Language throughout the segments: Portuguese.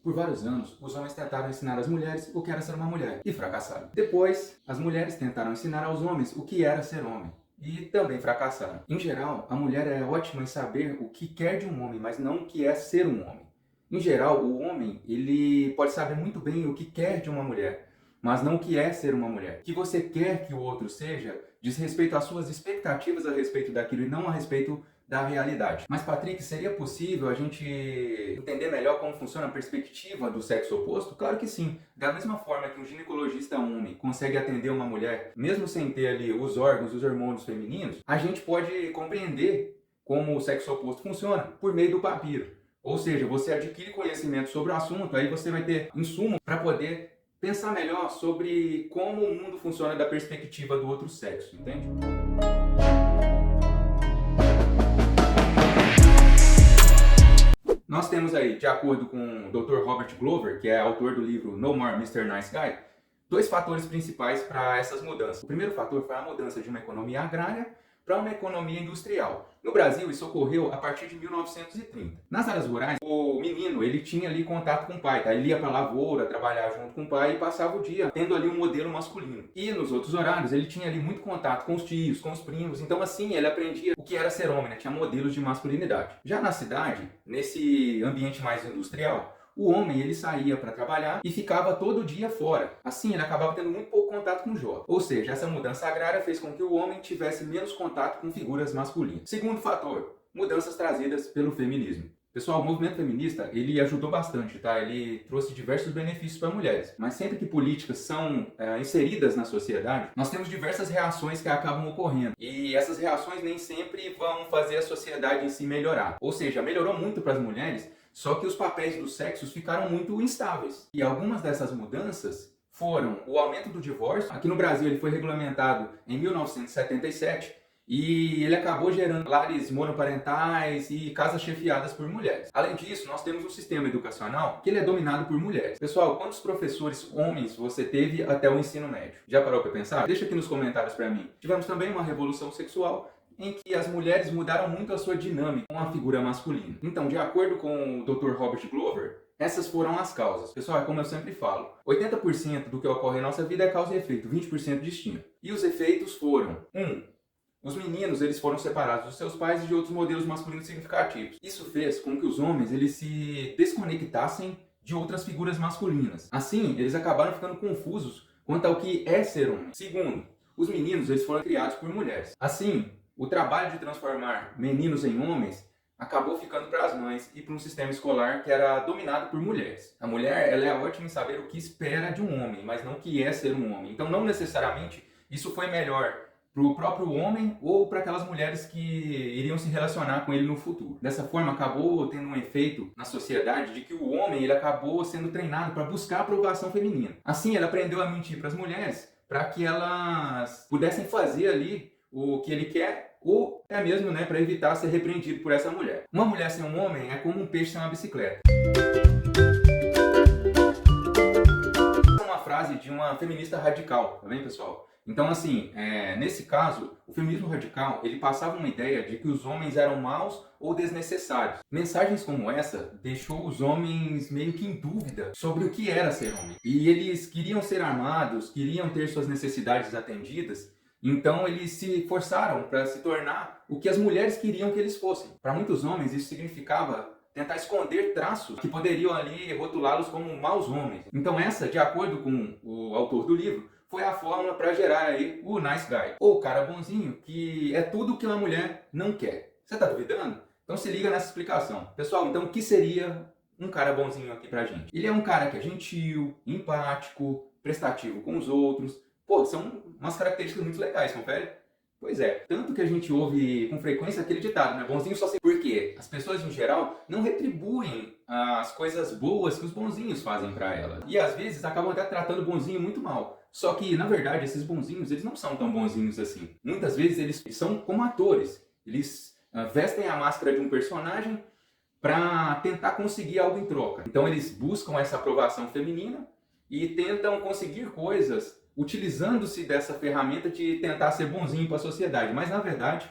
Por vários anos, os homens tentaram ensinar às mulheres o que era ser uma mulher e fracassaram. Depois, as mulheres tentaram ensinar aos homens o que era ser homem e também fracassaram. Em geral, a mulher é ótima em saber o que quer de um homem, mas não o que é ser um homem. Em geral, o homem, ele pode saber muito bem o que quer de uma mulher, mas não o que é ser uma mulher. O que você quer que o outro seja diz respeito às suas expectativas a respeito daquilo e não a respeito da realidade. Mas, Patrick, seria possível a gente entender melhor como funciona a perspectiva do sexo oposto? Claro que sim. Da mesma forma que um ginecologista homem consegue atender uma mulher, mesmo sem ter ali os órgãos, os hormônios femininos, a gente pode compreender como o sexo oposto funciona por meio do papiro. Ou seja, você adquire conhecimento sobre o assunto, aí você vai ter insumo para poder pensar melhor sobre como o mundo funciona da perspectiva do outro sexo, entende? Nós temos aí, de acordo com o Dr. Robert Glover, que é autor do livro No More Mr. Nice Guy, dois fatores principais para essas mudanças. O primeiro fator foi a mudança de uma economia agrária para uma economia industrial. No Brasil, isso ocorreu a partir de 1930. Nas áreas rurais, o menino ele tinha ali contato com o pai, tá? Ele ia para a lavoura, trabalhar junto com o pai e passava o dia tendo ali um modelo masculino. E nos outros horários, ele tinha ali muito contato com os tios, com os primos, então assim ele aprendia o que era ser homem, né? Tinha modelos de masculinidade. Já na cidade, nesse ambiente mais industrial, o homem ele saía para trabalhar e ficava todo dia fora. Assim, ele acabava tendo muito pouco contato com o jovem. Ou seja, essa mudança agrária fez com que o homem tivesse menos contato com figuras masculinas. Segundo fator, mudanças trazidas pelo feminismo. Pessoal, o movimento feminista, ele ajudou bastante, tá? Ele trouxe diversos benefícios para mulheres. Mas sempre que políticas são inseridas na sociedade, nós temos diversas reações que acabam ocorrendo. E essas reações nem sempre vão fazer a sociedade em si melhorar. Ou seja, melhorou muito para as mulheres, só que os papéis dos sexos ficaram muito instáveis. E algumas dessas mudanças foram o aumento do divórcio. Aqui no Brasil ele foi regulamentado em 1977 e ele acabou gerando lares monoparentais e casas chefiadas por mulheres. Além disso, nós temos um sistema educacional que ele é dominado por mulheres. Pessoal, quantos professores homens você teve até o ensino médio? Já parou para pensar? Deixa aqui nos comentários para mim. Tivemos também uma revolução sexual em que as mulheres mudaram muito a sua dinâmica com a figura masculina. Então, de acordo com o Dr. Robert Glover, essas foram as causas. Pessoal, é como eu sempre falo, 80% do que ocorre em nossa vida é causa e efeito, 20% destino. E os efeitos foram: 1. Os meninos eles foram separados dos seus pais e de outros modelos masculinos significativos. Isso fez com que os homens eles se desconectassem de outras figuras masculinas. Assim, eles acabaram ficando confusos quanto ao que é ser homem. Segundo, os meninos eles foram criados por mulheres. Assim, o trabalho de transformar meninos em homens acabou ficando para as mães e para um sistema escolar que era dominado por mulheres. A mulher ela é ótima em saber o que espera de um homem, mas não o que é ser um homem. Então, não necessariamente isso foi melhor para o próprio homem ou para aquelas mulheres que iriam se relacionar com ele no futuro. Dessa forma, acabou tendo um efeito na sociedade de que o homem ele acabou sendo treinado para buscar a aprovação feminina. Assim, ele aprendeu a mentir para as mulheres para que elas pudessem fazer ali o que ele quer, ou é mesmo, né, para evitar ser repreendido por essa mulher. Uma mulher sem um homem é como um peixe sem uma bicicleta. Essa é uma frase de uma feminista radical, tá bem, pessoal? Então, assim, nesse caso, o feminismo radical, ele passava uma ideia de que os homens eram maus ou desnecessários. Mensagens como essa deixou os homens meio que em dúvida sobre o que era ser homem. E eles queriam ser armados, queriam ter suas necessidades atendidas. Então eles se forçaram para se tornar o que as mulheres queriam que eles fossem. Para muitos homens isso significava tentar esconder traços que poderiam ali rotulá-los como maus homens. Então essa, de acordo com o autor do livro, foi a fórmula para gerar aí o nice guy, ou o cara bonzinho, que é tudo o que uma mulher não quer. Você está duvidando? Então se liga nessa explicação. Pessoal, então o que seria um cara bonzinho aqui pra gente? Ele é um cara que é gentil, empático, prestativo com os outros. Pô, são umas características muito legais, confere? Pois é, tanto que a gente ouve com frequência aquele ditado, né? Bonzinho só se... Porque as pessoas, em geral, não retribuem as coisas boas que os bonzinhos fazem pra elas. E às vezes acabam até tratando o bonzinho muito mal. Só que, na verdade, esses bonzinhos, eles não são tão bonzinhos assim. Muitas vezes eles são como atores. Eles vestem a máscara de um personagem pra tentar conseguir algo em troca. Então eles buscam essa aprovação feminina e tentam conseguir coisas utilizando-se dessa ferramenta de tentar ser bonzinho para a sociedade. Mas, na verdade,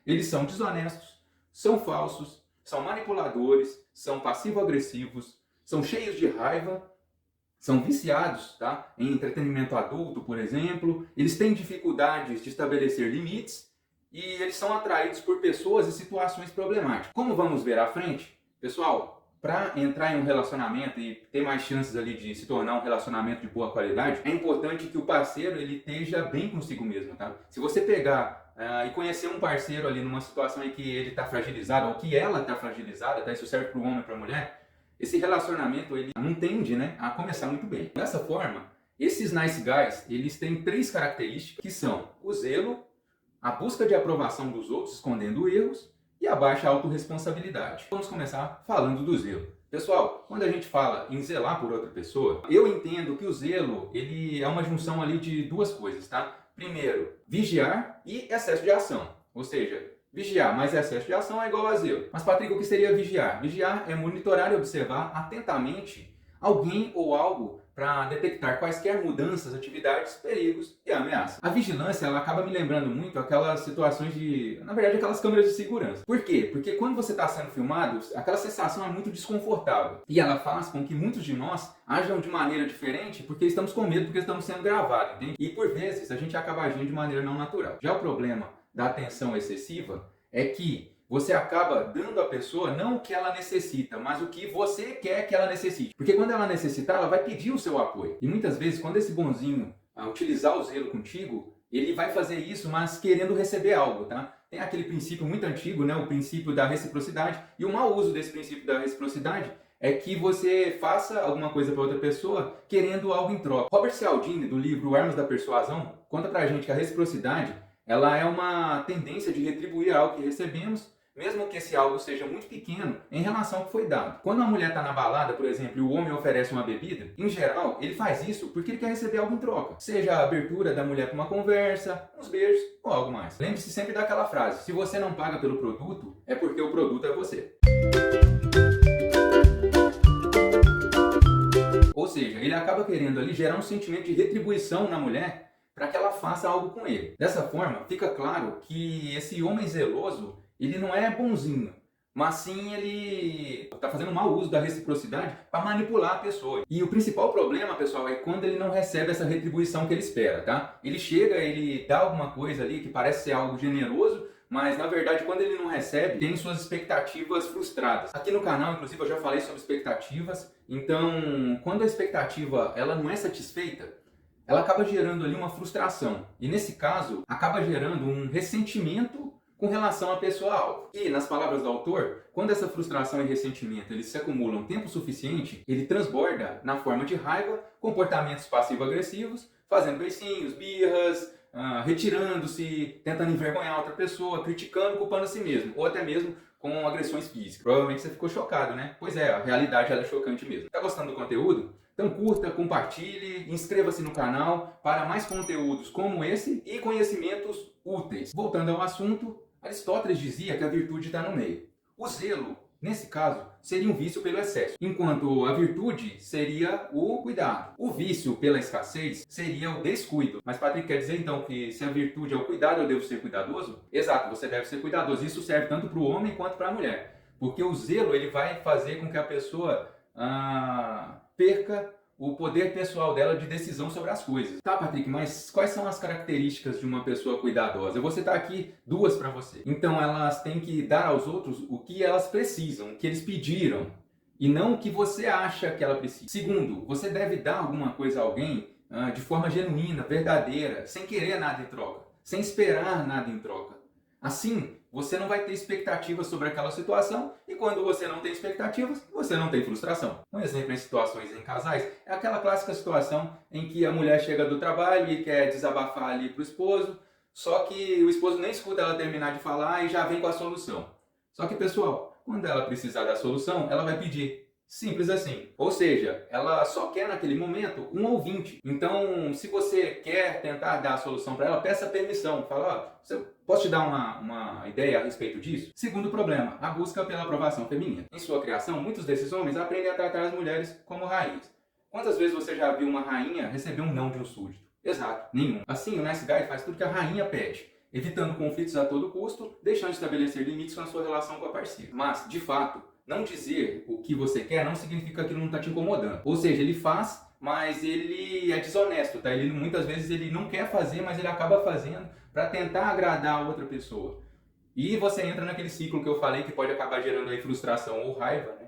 eles são desonestos, são falsos, são manipuladores, são passivo-agressivos, são cheios de raiva, são viciados, tá, em entretenimento adulto, por exemplo, eles têm dificuldades de estabelecer limites e eles são atraídos por pessoas e situações problemáticas. Como vamos ver à frente, pessoal, para entrar em um relacionamento e ter mais chances ali de se tornar um relacionamento de boa qualidade, é importante que o parceiro ele esteja bem consigo mesmo, tá? Se você pegar e conhecer um parceiro ali numa situação em que ele está fragilizado ou que ela está fragilizada, tá? Isso serve para o homem e para a mulher. Esse relacionamento ele não tende, né, a começar muito bem. Dessa forma, esses nice guys eles têm 3 características que são o zelo, a busca de aprovação dos outros escondendo erros e a baixa autorresponsabilidade. Vamos começar falando do zelo. Pessoal, quando a gente fala em zelar por outra pessoa, eu entendo que o zelo ele é uma junção ali de 2 coisas, tá? Primeiro, vigiar e excesso de ação. Ou seja, vigiar mais excesso de ação é igual a zelo. Mas, Patrick, o que seria vigiar? Vigiar é monitorar e observar atentamente alguém ou algo para detectar quaisquer mudanças, atividades, perigos e ameaças. A vigilância ela acaba me lembrando muito aquelas situações na verdade, aquelas câmeras de segurança. Por quê? Porque quando você está sendo filmado, aquela sensação é muito desconfortável. E ela faz com que muitos de nós ajam de maneira diferente porque estamos com medo, porque estamos sendo gravados, entende? E por vezes a gente acaba agindo de maneira não natural. Já o problema da atenção excessiva é que você acaba dando à pessoa não o que ela necessita, mas o que você quer que ela necessite. Porque quando ela necessitar, ela vai pedir o seu apoio. E muitas vezes, quando esse bonzinho utilizar o zelo contigo, ele vai fazer isso, mas querendo receber algo, tá? Tem aquele princípio muito antigo, né? O princípio da reciprocidade. E o mau uso desse princípio da reciprocidade é que você faça alguma coisa para outra pessoa querendo algo em troca. Robert Cialdini, do livro Armas da Persuasão, conta pra gente que a reciprocidade ela é uma tendência de retribuir algo que recebemos, mesmo que esse algo seja muito pequeno em relação ao que foi dado. Quando uma mulher está na balada, por exemplo, e o homem oferece uma bebida, em geral, ele faz isso porque ele quer receber algo em troca. Seja a abertura da mulher para uma conversa, uns beijos ou algo mais. Lembre-se sempre daquela frase, se você não paga pelo produto, é porque o produto é você. Ou seja, ele acaba querendo ali gerar um sentimento de retribuição na mulher para que ela faça algo com ele. Dessa forma, fica claro que esse homem zeloso ele não é bonzinho, mas sim ele está fazendo mau uso da reciprocidade para manipular a pessoa. E o principal problema, pessoal, é quando ele não recebe essa retribuição que ele espera, tá? Ele chega, ele dá alguma coisa ali que parece ser algo generoso, mas na verdade quando ele não recebe, tem suas expectativas frustradas. Aqui no canal, inclusive, eu já falei sobre expectativas, então quando a expectativa ela não é satisfeita, ela acaba gerando ali uma frustração. E nesse caso, acaba gerando um ressentimento com relação à pessoa alvo. E, nas palavras do autor, quando essa frustração e ressentimento eles se acumulam tempo suficiente, ele transborda na forma de raiva, comportamentos passivo-agressivos, fazendo beicinhos, birras, retirando-se, tentando envergonhar outra pessoa, criticando, culpando a si mesmo, ou até mesmo com agressões físicas. Provavelmente você ficou chocado, né? Pois é, a realidade ela é chocante mesmo. Tá gostando do conteúdo? Então curta, compartilhe, inscreva-se no canal para mais conteúdos como esse e conhecimentos úteis. Voltando ao assunto, Aristóteles dizia que a virtude está no meio. O zelo, nesse caso, seria um vício pelo excesso, enquanto a virtude seria o cuidado. O vício pela escassez seria o descuido. Mas, Patrick, quer dizer então que se a virtude é o cuidado, eu devo ser cuidadoso? Exato, você deve ser cuidadoso. Isso serve tanto para o homem quanto para a mulher. Porque o zelo ele vai fazer com que a pessoa perca o poder pessoal dela de decisão sobre as coisas. Tá, Patrick, mas quais são as características de uma pessoa cuidadosa? Eu vou citar aqui 2 para você. Então, elas têm que dar aos outros o que elas precisam, o que eles pediram, e não o que você acha que ela precisa. Segundo, você deve dar alguma coisa a alguém de forma genuína, verdadeira, sem querer nada em troca, sem esperar nada em troca. Assim, você não vai ter expectativas sobre aquela situação e quando você não tem expectativas, você não tem frustração. Um exemplo em situações em casais é aquela clássica situação em que a mulher chega do trabalho e quer desabafar ali para o esposo, só que o esposo nem escuta ela terminar de falar e já vem com a solução. Só que, pessoal, quando ela precisar da solução, ela vai pedir. Simples assim. Ou seja, ela só quer naquele momento um ouvinte. Então, se você quer tentar dar a solução para ela, peça permissão. Fala, posso te dar uma ideia a respeito disso? Segundo problema, a busca pela aprovação feminina. Em sua criação, muitos desses homens aprendem a tratar as mulheres como rainhas. Quantas vezes você já viu uma rainha receber um não de um súdito? Exato, nenhum. Assim, o nice guy faz tudo que a rainha pede, evitando conflitos a todo custo, deixando de estabelecer limites na sua relação com a parceira. Mas, de fato, Não dizer o que você quer não significa que aquilo não está te incomodando. Ou seja, ele faz, mas ele é desonesto, tá? Ele muitas vezes ele não quer fazer, mas ele acaba fazendo para tentar agradar a outra pessoa. E você entra naquele ciclo que eu falei que pode acabar gerando aí frustração ou raiva, né?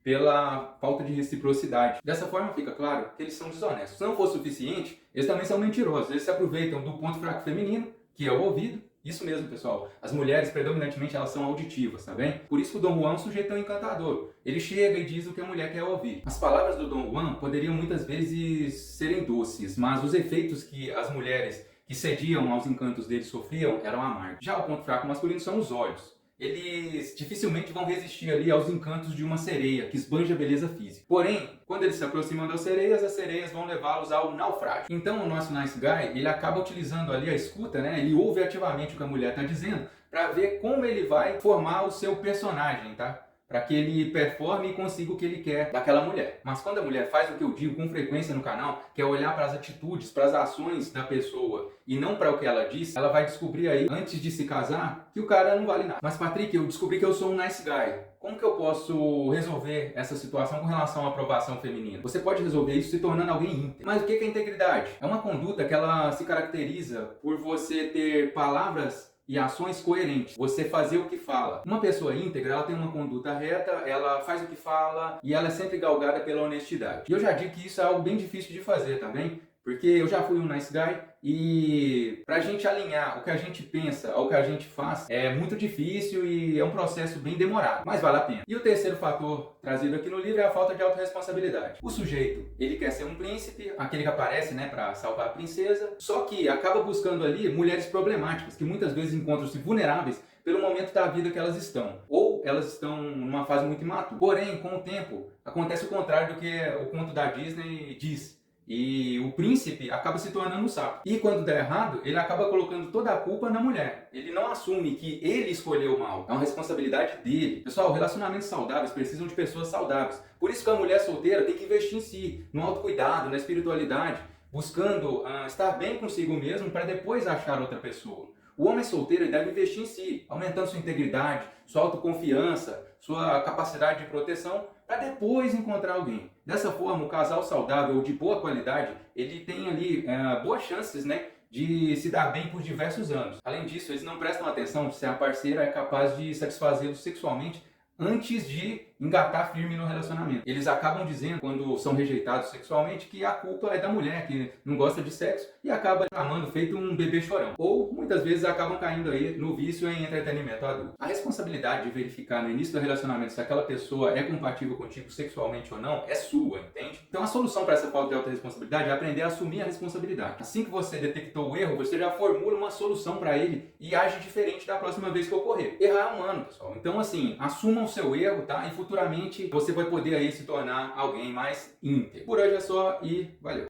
Pela falta de reciprocidade. Dessa forma fica claro que eles são desonestos. Se não for suficiente, eles também são mentirosos. Eles se aproveitam do ponto fraco feminino, que é o ouvido. Isso mesmo, pessoal. As mulheres, predominantemente, elas são auditivas, tá bem? Por isso que o Dom Juan é um sujeito tão encantador. Ele chega e diz o que a mulher quer ouvir. As palavras do Dom Juan poderiam muitas vezes serem doces, mas os efeitos que as mulheres que cediam aos encantos dele sofriam eram amargos. Já o ponto fraco masculino são os olhos. Eles dificilmente vão resistir ali aos encantos de uma sereia que esbanja a beleza física. Porém, quando eles se aproximam das sereias, as sereias vão levá-los ao naufrágio. Então o nosso nice guy, ele acaba utilizando ali a escuta, né? Ele ouve ativamente o que a mulher está dizendo para ver como ele vai formar o seu personagem, tá? Para que ele performe e consiga o que ele quer daquela mulher. Mas quando a mulher faz o que eu digo com frequência no canal, que é olhar para as atitudes, para as ações da pessoa e não para o que ela diz, ela vai descobrir aí, antes de se casar, que o cara não vale nada. Mas Patrick, eu descobri que eu sou um nice guy. Como que eu posso resolver essa situação com relação à aprovação feminina? Você pode resolver isso se tornando alguém íntegro. Mas o que é integridade? É uma conduta que ela se caracteriza por você ter palavras e ações coerentes, você fazer o que fala. Uma pessoa íntegra, ela tem uma conduta reta, ela faz o que fala e ela é sempre galgada pela honestidade. E eu já digo que isso é algo bem difícil de fazer, tá bem? Porque eu já fui um nice guy e pra gente alinhar o que a gente pensa ao que a gente faz é muito difícil e é um processo bem demorado, mas vale a pena. E o terceiro fator trazido aqui no livro é a falta de autorresponsabilidade. O sujeito, ele quer ser um príncipe, aquele que aparece, né, pra salvar a princesa, só que acaba buscando ali mulheres problemáticas, que muitas vezes encontram-se vulneráveis pelo momento da vida que elas estão, ou elas estão numa fase muito imatura. Porém, com o tempo, acontece o contrário do que o conto da Disney diz. E o príncipe acaba se tornando um sapo. E quando der errado, ele acaba colocando toda a culpa na mulher. Ele não assume que ele escolheu o mal. É uma responsabilidade dele. Pessoal, relacionamentos saudáveis precisam de pessoas saudáveis. Por isso que a mulher solteira tem que investir em si, no autocuidado, na espiritualidade, buscando estar bem consigo mesmo para depois achar outra pessoa. O homem solteiro deve investir em si, aumentando sua integridade, sua autoconfiança, sua capacidade de proteção, para depois encontrar alguém. Dessa forma, o casal saudável de boa qualidade, ele tem ali boas chances, né, de se dar bem por diversos anos. Além disso, eles não prestam atenção se a parceira é capaz de satisfazê-los sexualmente antes de engatar firme no relacionamento. Eles acabam dizendo, quando são rejeitados sexualmente, que a culpa é da mulher, que não gosta de sexo e acaba amando feito um bebê chorão. Ou, muitas vezes, acabam caindo aí no vício em entretenimento adulto. A responsabilidade de verificar no início do relacionamento se aquela pessoa é compatível contigo sexualmente ou não é sua, entende? Então a solução para essa falta de autorresponsabilidade é aprender a assumir a responsabilidade. Assim que você detectou o erro, você já formula uma solução para ele e age diferente da próxima vez que ocorrer. Errar é humano, pessoal. Então, assim, assumam o seu erro, tá? E futuramente você vai poder aí se tornar alguém mais íntegro. Por hoje é só e valeu!